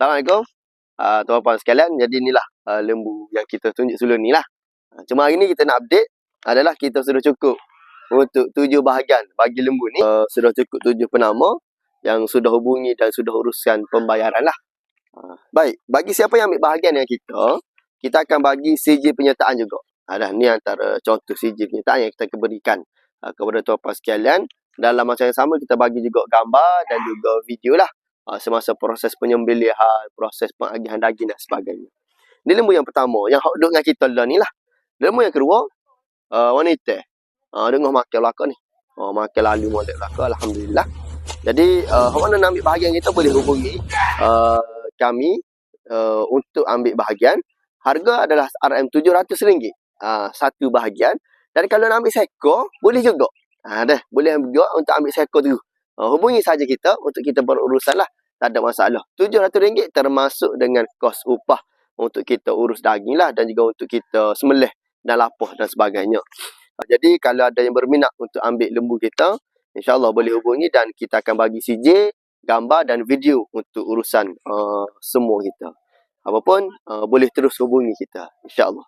Assalamualaikum tuan-puan sekalian. Jadi inilah lembu yang kita tunjuk sebelum ni lah. Cuma hari ni kita nak update adalah kita sudah cukup untuk 7 bahagian bagi lembu ni. Sudah cukup 7 penama yang sudah hubungi dan sudah uruskan pembayaran lah. Baik, bagi siapa yang ambil bahagian dengan kita akan bagi CJ penyertaan juga. Ni antara contoh CJ penyertaan yang kita akan berikan kepada tuan-puan sekalian. Dalam masa yang sama kita bagi juga gambar dan juga video lah. Semasa proses penyembelihan, proses pengagihan daging dan sebagainya. Ini lembu yang pertama, yang duduk dengan kita lah ni lah. Lembu yang kedua, wanita. Dengar makan belakang ni. Makan lalu molek belakang, alhamdulillah. Jadi, mana nak ambil bahagian kita boleh hubungi kami untuk ambil bahagian. Harga adalah RM700 satu bahagian. Dan kalau nak ambil seekor, boleh juga. Boleh juga untuk ambil seekor tu. Hubungi saja kita untuk kita berurusan lah. Tak ada masalah. RM700 termasuk dengan kos upah untuk kita urus daging lah. Dan juga untuk kita sembelih dan lapuh dan sebagainya. Jadi kalau ada yang berminat untuk ambil lembu kita, InsyaAllah boleh hubungi dan kita akan bagi CJ, gambar dan video untuk urusan semua kita. Apapun boleh terus hubungi kita. InsyaAllah.